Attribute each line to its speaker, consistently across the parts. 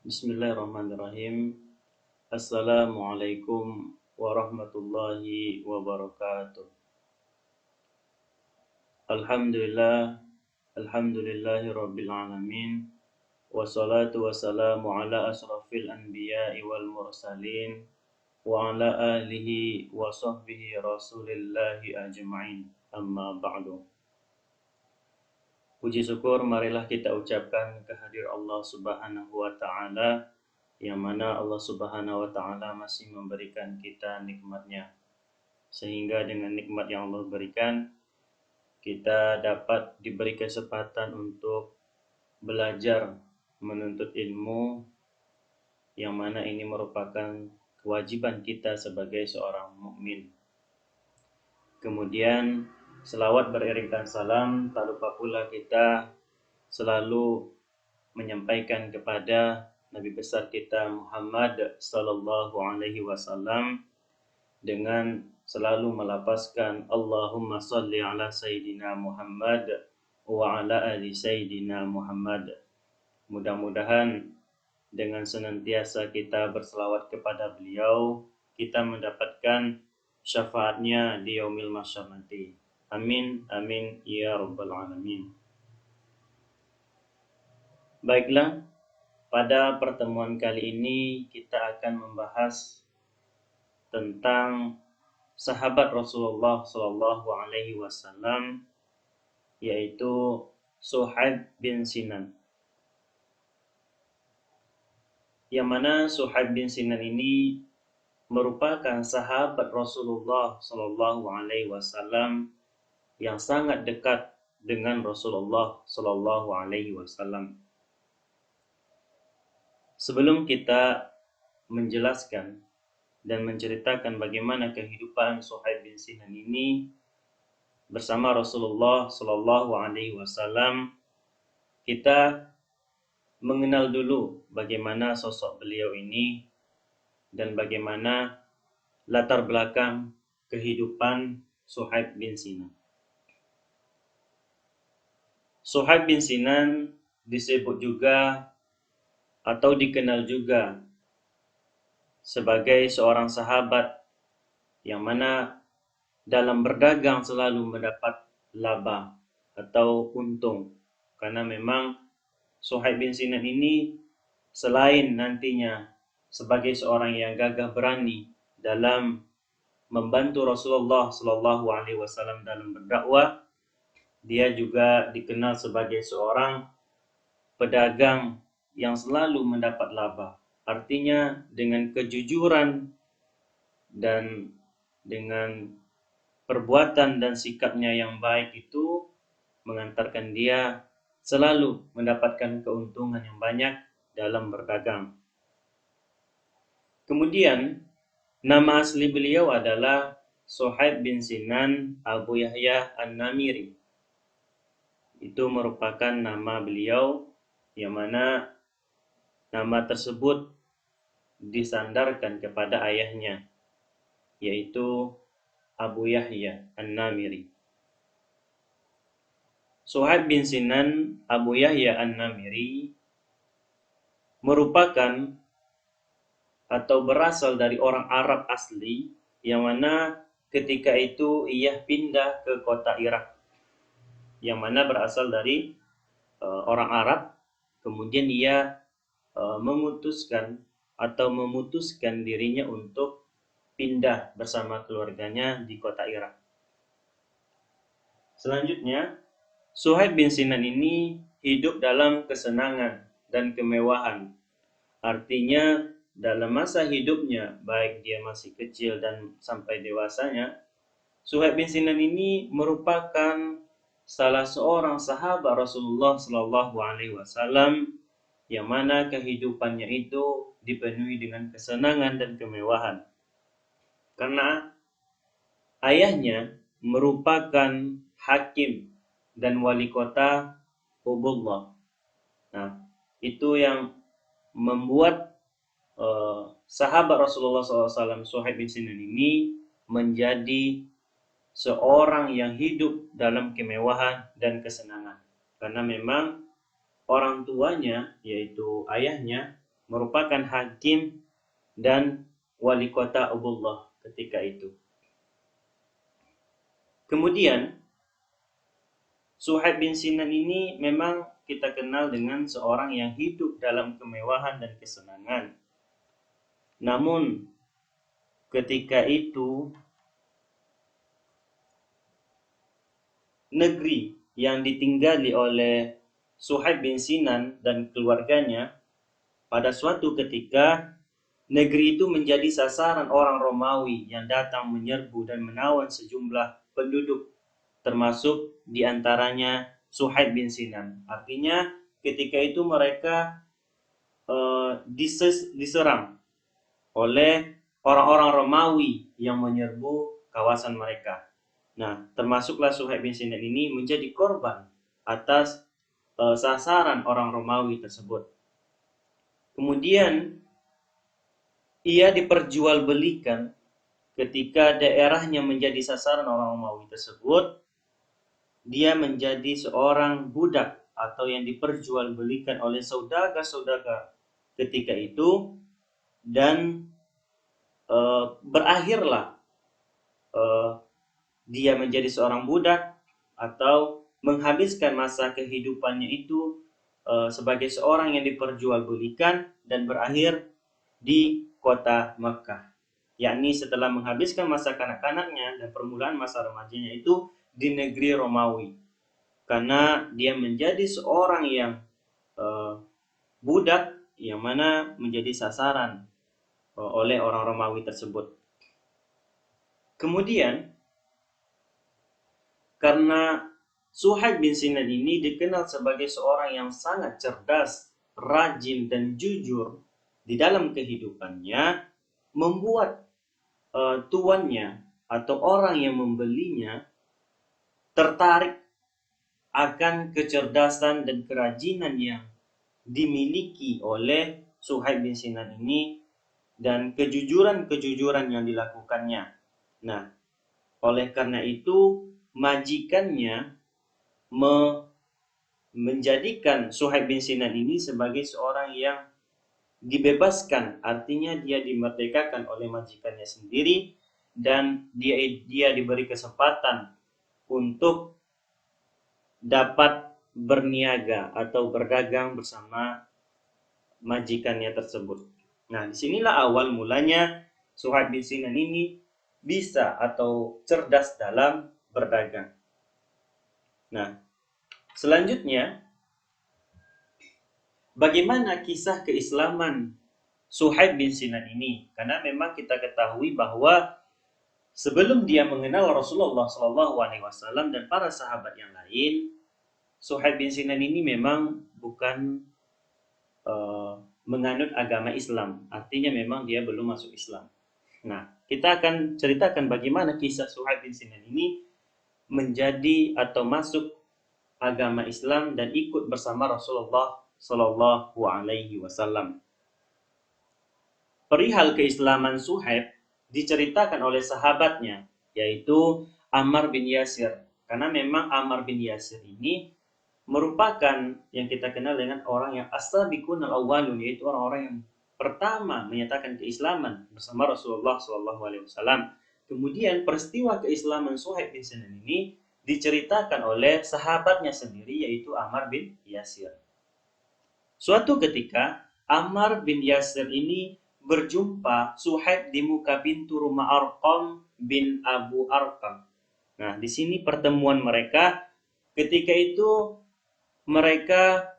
Speaker 1: Bismillahirrahmanirrahim. Assalamualaikum warahmatullahi wabarakatuh. Alhamdulillah, alhamdulillahi rabbil alamin. Wassalatu wassalamu ala asrafil anbiya'i wal mursalin wa ala alihi wa sahbihi rasulillahi ajma'in. Amma ba'du. Puji syukur marilah kita ucapkan kehadirat Allah Subhanahu wa taala, yang mana Allah Subhanahu wa taala masih memberikan kita nikmatnya. Sehingga dengan nikmat yang Allah berikan, kita dapat diberi kesempatan untuk belajar menuntut ilmu, yang mana ini merupakan kewajiban kita sebagai seorang mukmin. Kemudian selawat beriringkan salam, tak lupa pula kita selalu menyampaikan kepada Nabi besar kita Muhammad sallallahu alaihi wasallam dengan selalu melafazkan Allahumma shalli ala sayyidina Muhammad wa ala ali sayyidina Muhammad. Mudah-mudahan dengan senantiasa kita berselawat kepada beliau, kita mendapatkan syafaatnya di yaumil mahsyar nanti. Amin, amin, ya rabbal alamin. Baiklah, pada pertemuan kali ini kita akan membahas tentang sahabat Rasulullah Shallallahu Alaihi Wasallam, yaitu Suhaib bin Sinan. Yang mana Suhaib bin Sinan ini merupakan sahabat Rasulullah Shallallahu Alaihi Wasallam yang sangat dekat dengan Rasulullah Shallallahu Alaihi Wasallam. Sebelum kita menjelaskan dan menceritakan bagaimana kehidupan Suhaib bin Sinan ini bersama Rasulullah Shallallahu Alaihi Wasallam, kita mengenal dulu bagaimana sosok beliau ini dan bagaimana latar belakang kehidupan Suhaib bin Sinan. Suhaib bin Sinan disebut juga atau dikenal juga sebagai seorang sahabat yang mana dalam berdagang selalu mendapat laba atau untung, karena memang Suhaib bin Sinan ini selain nantinya sebagai seorang yang gagah berani dalam membantu Rasulullah Shallallahu Alaihi Wasallam dalam berdakwah, dia juga dikenal sebagai seorang pedagang yang selalu mendapat laba. Artinya dengan kejujuran dan dengan perbuatan dan sikapnya yang baik itu mengantarkan dia selalu mendapatkan keuntungan yang banyak dalam berdagang. Kemudian nama asli beliau adalah Suhaib bin Sinan Abu Yahya An-Namiri. Itu merupakan nama beliau, yang mana nama tersebut disandarkan kepada ayahnya, yaitu Abu Yahya An-Namiri. Suhaib bin Sinan Abu Yahya An-Namiri merupakan atau berasal dari orang Arab asli, yang mana ketika itu ia pindah ke kota Irak, yang mana berasal dari orang Arab. Kemudian ia memutuskan dirinya untuk pindah bersama keluarganya di kota Irak. Selanjutnya, Suhaib bin Sinan ini hidup dalam kesenangan dan kemewahan. Artinya dalam masa hidupnya, baik dia masih kecil dan sampai dewasanya, Suhaib bin Sinan ini merupakan salah seorang sahabat Rasulullah Shallallahu Alaihi Wasallam yang mana kehidupannya itu dipenuhi dengan kesenangan dan kemewahan. Karena ayahnya merupakan hakim dan wali kota Hubullah. Nah, itu yang membuat sahabat Rasulullah SAW Suhaib bin Sinan ini menjadi seorang yang hidup dalam kemewahan dan kesenangan. Karena memang orang tuanya, yaitu ayahnya, merupakan hakim dan wali kota Abdullah ketika itu. Kemudian Suhaib bin Sinan ini memang kita kenal dengan seorang yang hidup dalam kemewahan dan kesenangan. Namun ketika itu negeri yang ditinggali oleh Suhaib bin Sinan dan keluarganya, pada suatu ketika negeri itu menjadi sasaran orang Romawi yang datang menyerbu dan menawan sejumlah penduduk, termasuk diantaranya Suhaib bin Sinan. Artinya ketika itu mereka diserang oleh orang-orang Romawi yang menyerbu kawasan mereka. Nah, termasuklah Suhaib bin Sinan ini menjadi korban atas sasaran orang Romawi tersebut. Kemudian ia diperjualbelikan ketika daerahnya menjadi sasaran orang Romawi tersebut. Dia menjadi seorang budak atau yang diperjualbelikan oleh saudagar-saudagar ketika itu, dan berakhirlah dia menjadi seorang budak atau menghabiskan masa kehidupannya itu sebagai seorang yang diperjualbelikan dan berakhir di kota Mekah, yakni setelah menghabiskan masa kanak-kanaknya dan permulaan masa remajanya itu di negeri Romawi, karena dia menjadi seorang yang budak yang mana menjadi sasaran oleh orang Romawi tersebut. Kemudian karena Suhaib bin Sinan ini dikenal sebagai seorang yang sangat cerdas, rajin dan jujur di dalam kehidupannya, membuat tuannya atau orang yang membelinya tertarik akan kecerdasan dan kerajinan yang dimiliki oleh Suhaib bin Sinan ini dan kejujuran-kejujuran yang dilakukannya. Nah, oleh karena itu majikannya menjadikan Suhaib bin Sinan ini sebagai seorang yang dibebaskan, artinya dia dimerdekakan oleh majikannya sendiri, dan dia diberi kesempatan untuk dapat berniaga atau berdagang bersama majikannya tersebut. Nah, disinilah awal mulanya Suhaib bin Sinan ini bisa atau cerdas dalam berdagang. Nah, selanjutnya bagaimana kisah keislaman Suhaib bin Sinan ini? Karena memang kita ketahui bahwa sebelum dia mengenal Rasulullah SAW dan para sahabat yang lain, Suhaib bin Sinan ini memang bukan menganut agama Islam. Artinya memang dia belum masuk Islam. Nah, kita akan ceritakan bagaimana kisah Suhaib bin Sinan ini menjadi atau masuk agama Islam dan ikut bersama Rasulullah Sallallahu Alaihi Wasallam. Perihal keislaman Suhaib diceritakan oleh sahabatnya, yaitu Ammar bin Yasir. Karena memang Ammar bin Yasir ini merupakan yang kita kenal dengan orang yang as-sabiqun al-awwalun, yaitu orang-orang yang pertama menyatakan keislaman bersama Rasulullah SAW. Kemudian peristiwa keislaman Suhaib bin Sinan ini diceritakan oleh sahabatnya sendiri, yaitu Ammar bin Yasir. Suatu ketika Ammar bin Yasir ini berjumpa Suhaib di muka pintu rumah Arqam bin Abu Arqam. Nah, di sini pertemuan mereka. Ketika itu mereka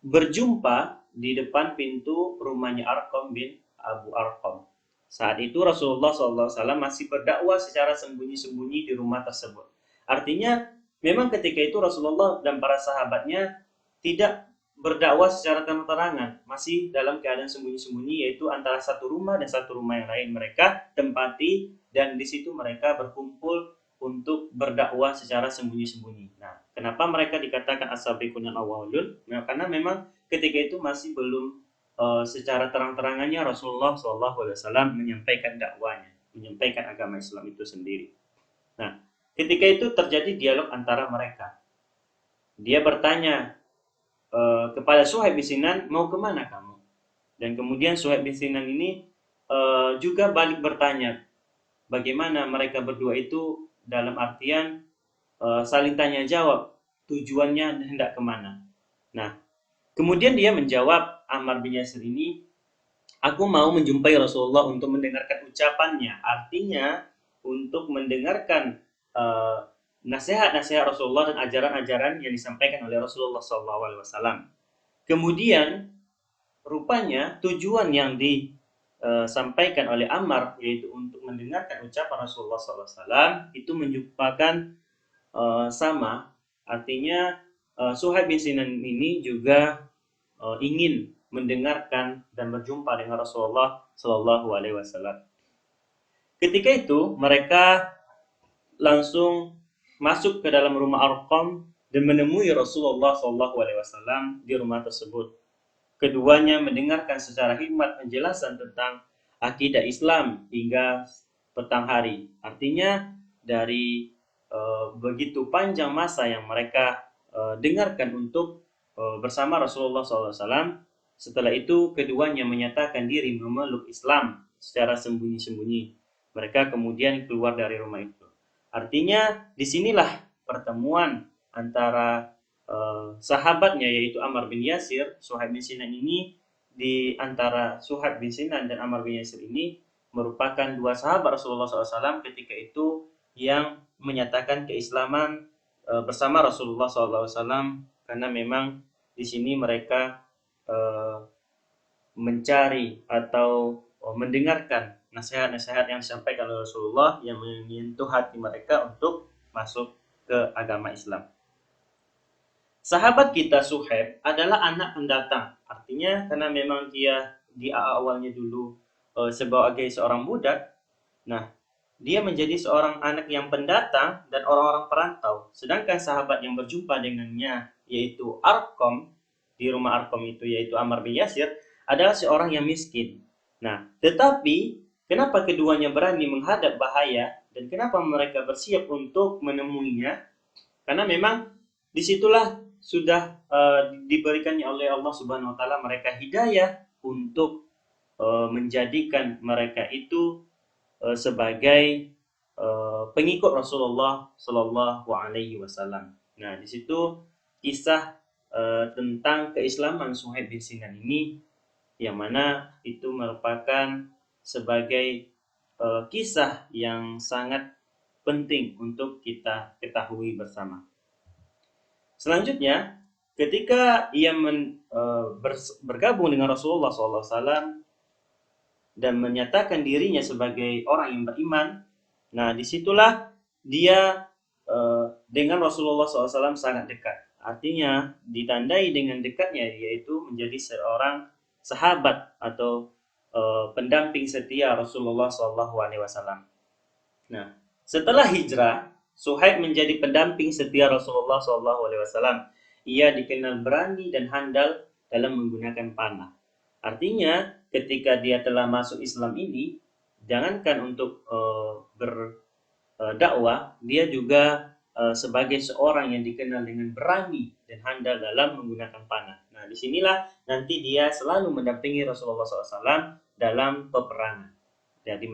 Speaker 1: berjumpa di depan pintu rumahnya Arqam bin Abu Arqam. Saat itu Rasulullah SAW masih berdakwah secara sembunyi-sembunyi di rumah tersebut. Artinya memang ketika itu Rasulullah dan para sahabatnya tidak berdakwah secara terang-terangan, masih dalam keadaan sembunyi-sembunyi, yaitu antara satu rumah dan satu rumah yang lain mereka tempati, dan di situ mereka berkumpul untuk berdakwah secara sembunyi-sembunyi. Nah, kenapa mereka dikatakan as-sabiqun al-awwalun? Nah, karena memang ketika itu masih belum secara terang-terangannya Rasulullah SAW menyampaikan dakwanya, menyampaikan agama Islam itu sendiri. Nah, ketika itu terjadi dialog antara mereka. Dia bertanya kepada Suhaib bin Sinan, mau kemana kamu? Dan kemudian Suhaib bin Sinan ini juga balik bertanya, bagaimana mereka berdua itu dalam artian saling tanya jawab, tujuannya hendak kemana. Nah, kemudian dia menjawab, Ammar bin Yasir ini, aku mau menjumpai Rasulullah untuk mendengarkan ucapannya. Artinya untuk mendengarkan nasihat-nasihat Rasulullah dan ajaran-ajaran yang disampaikan oleh Rasulullah SAW. Kemudian rupanya tujuan yang disampaikan oleh Ammar, yaitu untuk mendengarkan ucapan Rasulullah SAW, itu merupakan sama. Artinya Suhaib bin Sinan ini juga ingin mendengarkan dan berjumpa dengan Rasulullah Shallallahu Alaihi Wasallam. Ketika itu mereka langsung masuk ke dalam rumah Arqam dan menemui Rasulullah Shallallahu Alaihi Wasallam di rumah tersebut. Keduanya mendengarkan secara hikmat penjelasan tentang akidah Islam hingga petang hari. Artinya dari begitu panjang masa yang mereka dengarkan untuk bersama Rasulullah SAW. Setelah itu keduanya menyatakan diri memeluk Islam secara sembunyi-sembunyi. Mereka kemudian keluar dari rumah itu. Artinya disinilah pertemuan antara sahabatnya yaitu Ammar bin Yasir, Suhaib bin Sinan ini. Di antara Suhaib bin Sinan dan Ammar bin Yasir ini merupakan dua sahabat Rasulullah SAW ketika itu yang menyatakan keislaman bersama Rasulullah SAW, karena memang di sini mereka mencari atau mendengarkan nasihat-nasihat yang disampaikan oleh Rasulullah yang menyentuh hati mereka untuk masuk ke agama Islam. Sahabat kita Suhaib adalah anak pendatang. Artinya karena memang dia di awalnya dulu sebagai seorang budak. Nah, dia menjadi seorang anak yang pendatang dan orang-orang perantau. Sedangkan sahabat yang berjumpa dengannya yaitu Arqam, di rumah Arqam itu yaitu Ammar bin Yasir, adalah seorang yang miskin. Nah, tetapi kenapa keduanya berani menghadap bahaya dan kenapa mereka bersiap untuk menemuinya? Karena memang disitulah sudah diberikannya oleh Allah Subhanahu Wa Taala mereka hidayah untuk menjadikan mereka itu sebagai pengikut Rasulullah Sallallahu Alaihi Wasallam. Nah, di situ kisah tentang keislaman Suhaib bin Sinan ini, yang mana itu merupakan sebagai kisah yang sangat penting untuk kita ketahui bersama. Selanjutnya, ketika ia bergabung dengan Rasulullah SAW dan menyatakan dirinya sebagai orang yang beriman, nah disitulah dia dengan Rasulullah SAW sangat dekat. Artinya ditandai dengan dekatnya, yaitu menjadi seorang sahabat atau pendamping setia Rasulullah SAW. Nah, setelah hijrah, Suhaib menjadi pendamping setia Rasulullah SAW. Ia dikenal berani dan handal dalam menggunakan panah. Artinya, ketika dia telah masuk Islam ini, jangankan untuk berdakwah, dia juga sebagai seorang yang dikenal dengan berani dan handal dalam menggunakan panah. Nah, disinilah nanti dia selalu mendampingi Rasulullah SAW dalam peperangan. Jadi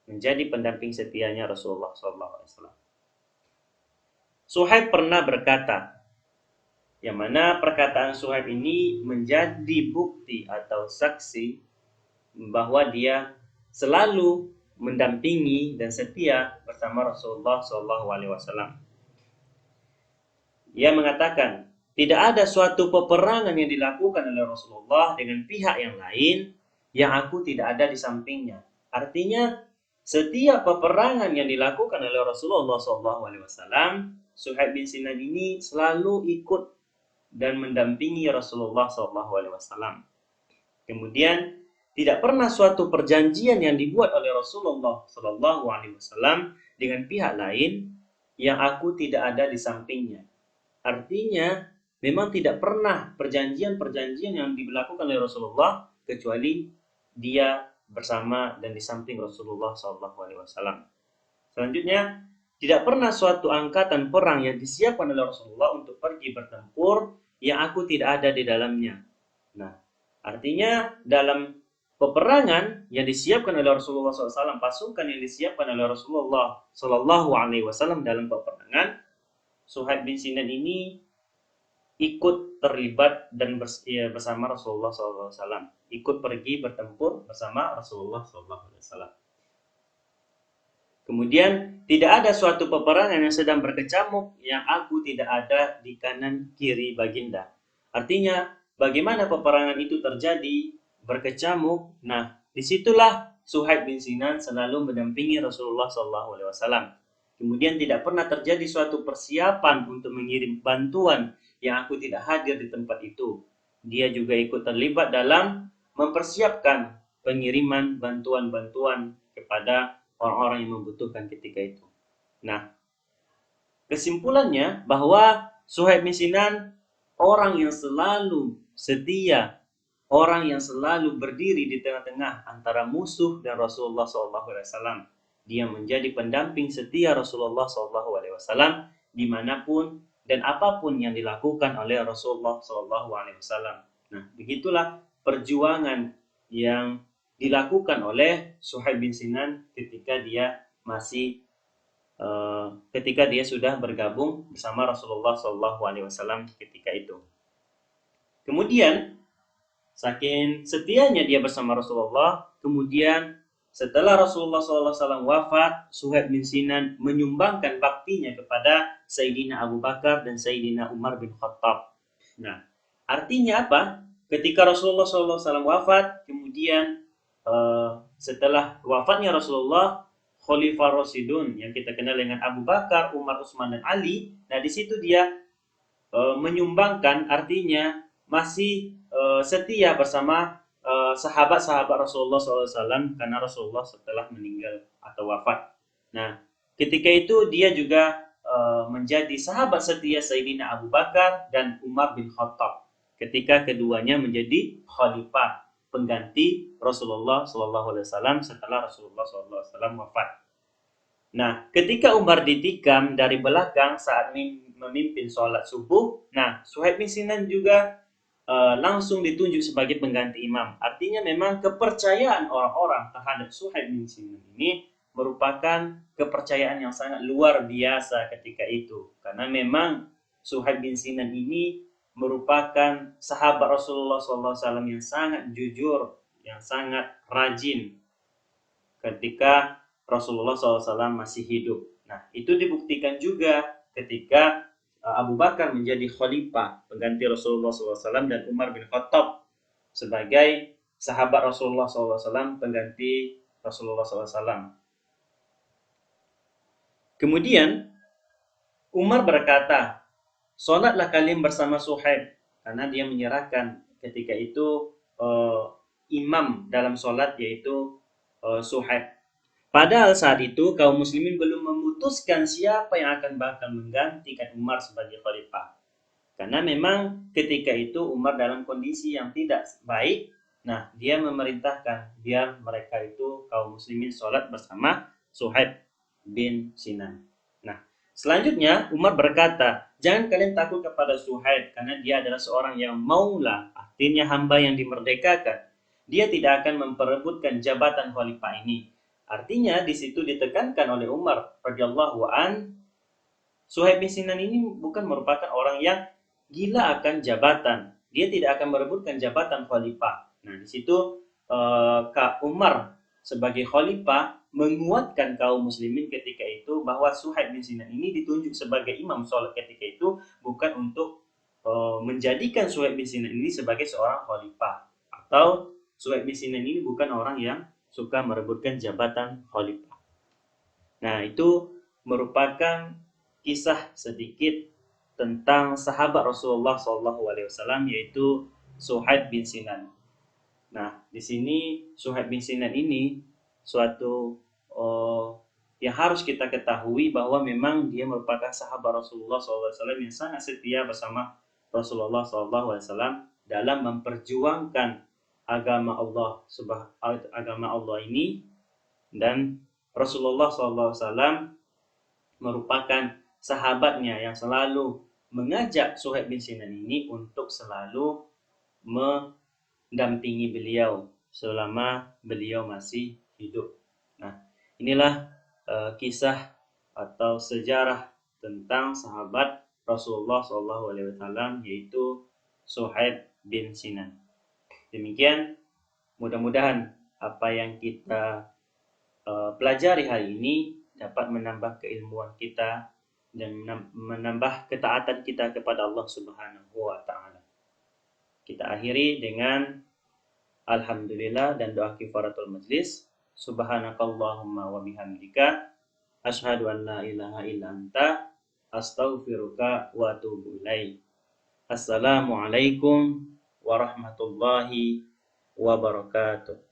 Speaker 1: menjadi pendamping setianya Rasulullah SAW. Suhaib pernah berkata, yang mana perkataan Suhaib ini menjadi bukti atau saksi bahwa dia selalu mendampingi dan setia bersama Rasulullah SAW. Ia mengatakan, tidak ada suatu peperangan yang dilakukan oleh Rasulullah dengan pihak yang lain yang aku tidak ada di sampingnya. Artinya, setiap peperangan yang dilakukan oleh Rasulullah SAW, Suhaib bin Sinan ini selalu ikut dan mendampingi Rasulullah SAW. Kemudian tidak pernah suatu perjanjian yang dibuat oleh Rasulullah SAW dengan pihak lain yang aku tidak ada di sampingnya. Artinya memang tidak pernah perjanjian-perjanjian yang dilakukan oleh Rasulullah kecuali dia bersama dan di samping Rasulullah SAW. Selanjutnya, tidak pernah suatu angkatan perang yang disiapkan oleh Rasulullah untuk pergi bertempur yang aku tidak ada di dalamnya. Nah, Artinya dalam peperangan yang disiapkan oleh Rasulullah SAW, pasukan yang disiapkan oleh Rasulullah SAW dalam peperangan, Suhaib bin Sinan ini ikut terlibat dan bersama Rasulullah SAW, ikut pergi bertempur bersama Rasulullah SAW. Kemudian tidak ada suatu peperangan yang sedang berkecamuk yang aku tidak ada di kanan kiri baginda. Artinya bagaimana peperangan itu terjadi berkecamuk. Nah, disitulah Suhaib bin Sinan selalu mendampingi Rasulullah SAW. Kemudian tidak pernah terjadi suatu persiapan untuk mengirim bantuan yang aku tidak hadir di tempat itu. Dia juga ikut terlibat dalam mempersiapkan pengiriman bantuan-bantuan kepada orang-orang yang membutuhkan ketika itu. Nah, kesimpulannya bahwa Suhaib bin Sinan orang yang selalu setia, orang yang selalu berdiri di tengah-tengah antara musuh dan Rasulullah SAW. Dia menjadi pendamping setia Rasulullah SAW dimanapun dan apapun yang dilakukan oleh Rasulullah SAW. Nah, begitulah perjuangan yang dilakukan oleh Suhaib bin Sinan ketika dia masih ketika dia sudah bergabung bersama Rasulullah SAW ketika itu. Kemudian saking setianya dia bersama Rasulullah, kemudian setelah Rasulullah SAW wafat, Suhaib bin Sinan menyumbangkan baktinya kepada Sayyidina Abu Bakar dan Sayyidina Umar bin Khattab. Nah, artinya apa? Ketika Rasulullah SAW wafat, kemudian setelah wafatnya Rasulullah, Khalifah Rasyidun yang kita kenal dengan Abu Bakar, Umar, Utsman dan Ali. Nah, di situ dia menyumbangkan, artinya masih setia bersama sahabat-sahabat Rasulullah SAW karena Rasulullah setelah meninggal atau wafat. Nah, ketika itu dia juga menjadi sahabat setia Sayyidina Abu Bakar dan Umar bin Khattab ketika keduanya menjadi khalifah pengganti Rasulullah SAW setelah Rasulullah SAW wafat. Nah, ketika Umar ditikam dari belakang saat memimpin sholat subuh, nah Suhaib bin Sinan juga langsung ditunjuk sebagai pengganti imam. Artinya memang kepercayaan orang-orang terhadap Suhaib bin Sinan ini merupakan kepercayaan yang sangat luar biasa ketika itu. Karena memang Suhaib bin Sinan ini merupakan sahabat Rasulullah SAW yang sangat jujur, yang sangat rajin ketika Rasulullah SAW masih hidup. Nah, itu dibuktikan juga ketika Abu Bakar menjadi khalifah pengganti Rasulullah SAW dan Umar bin Khattab sebagai sahabat Rasulullah SAW pengganti Rasulullah SAW. Kemudian Umar berkata, "Salatlah kalian bersama Suhaib," karena dia menyerahkan ketika itu imam dalam salat yaitu Suhaib. Padahal saat itu kaum muslimin belum memutuskan siapa yang akan bakal menggantikan Umar sebagai khalifah. Karena memang ketika itu Umar dalam kondisi yang tidak baik. Nah, dia memerintahkan biar mereka itu kaum muslimin sholat bersama Suhaib bin Sinan. Nah, selanjutnya Umar berkata, "Jangan kalian takut kepada Suhaib karena dia adalah seorang yang maula, artinya hamba yang dimerdekakan. Dia tidak akan memperebutkan jabatan khalifah ini." Artinya di situ ditekankan oleh Umar radhiyallahu an, Suhaib bin Sinan ini bukan merupakan orang yang gila akan jabatan. Dia tidak akan merebutkan jabatan khalifah. Nah, di situ Kak Umar sebagai khalifah menguatkan kaum muslimin ketika itu bahwa Suhaib bin Sinan ini ditunjuk sebagai imam sholat ketika itu bukan untuk menjadikan Suhaib bin Sinan ini sebagai seorang khalifah, atau Suhaib bin Sinan ini bukan orang yang suka merebutkan jabatan khalifah. Nah, itu merupakan kisah sedikit tentang sahabat Rasulullah SAW yaitu Suhaib bin Sinan. Nah, di sini Suhaib bin Sinan ini suatu yang harus kita ketahui bahwa memang dia merupakan sahabat Rasulullah SAW yang sangat setia bersama Rasulullah SAW dalam memperjuangkan agama Allah ini, dan Rasulullah SAW merupakan sahabatnya yang selalu mengajak Suhaib bin Sinan ini untuk selalu dampingi beliau selama beliau masih hidup. Nah, inilah kisah atau sejarah tentang sahabat Rasulullah SAW, yaitu Suhaib bin Sinan. Demikian, mudah-mudahan apa yang kita pelajari hari ini dapat menambah keilmuan kita dan menambah ketaatan kita kepada Allah Subhanahu wa taala. Kita akhiri dengan alhamdulillah dan doa kifaratul majlis. Subhanakallahumma wa bihamdika asyhadu an la ilaha illa anta astaghfiruka wa atubu ilaik. Assalamualaikum warahmatullahi wabarakatuh.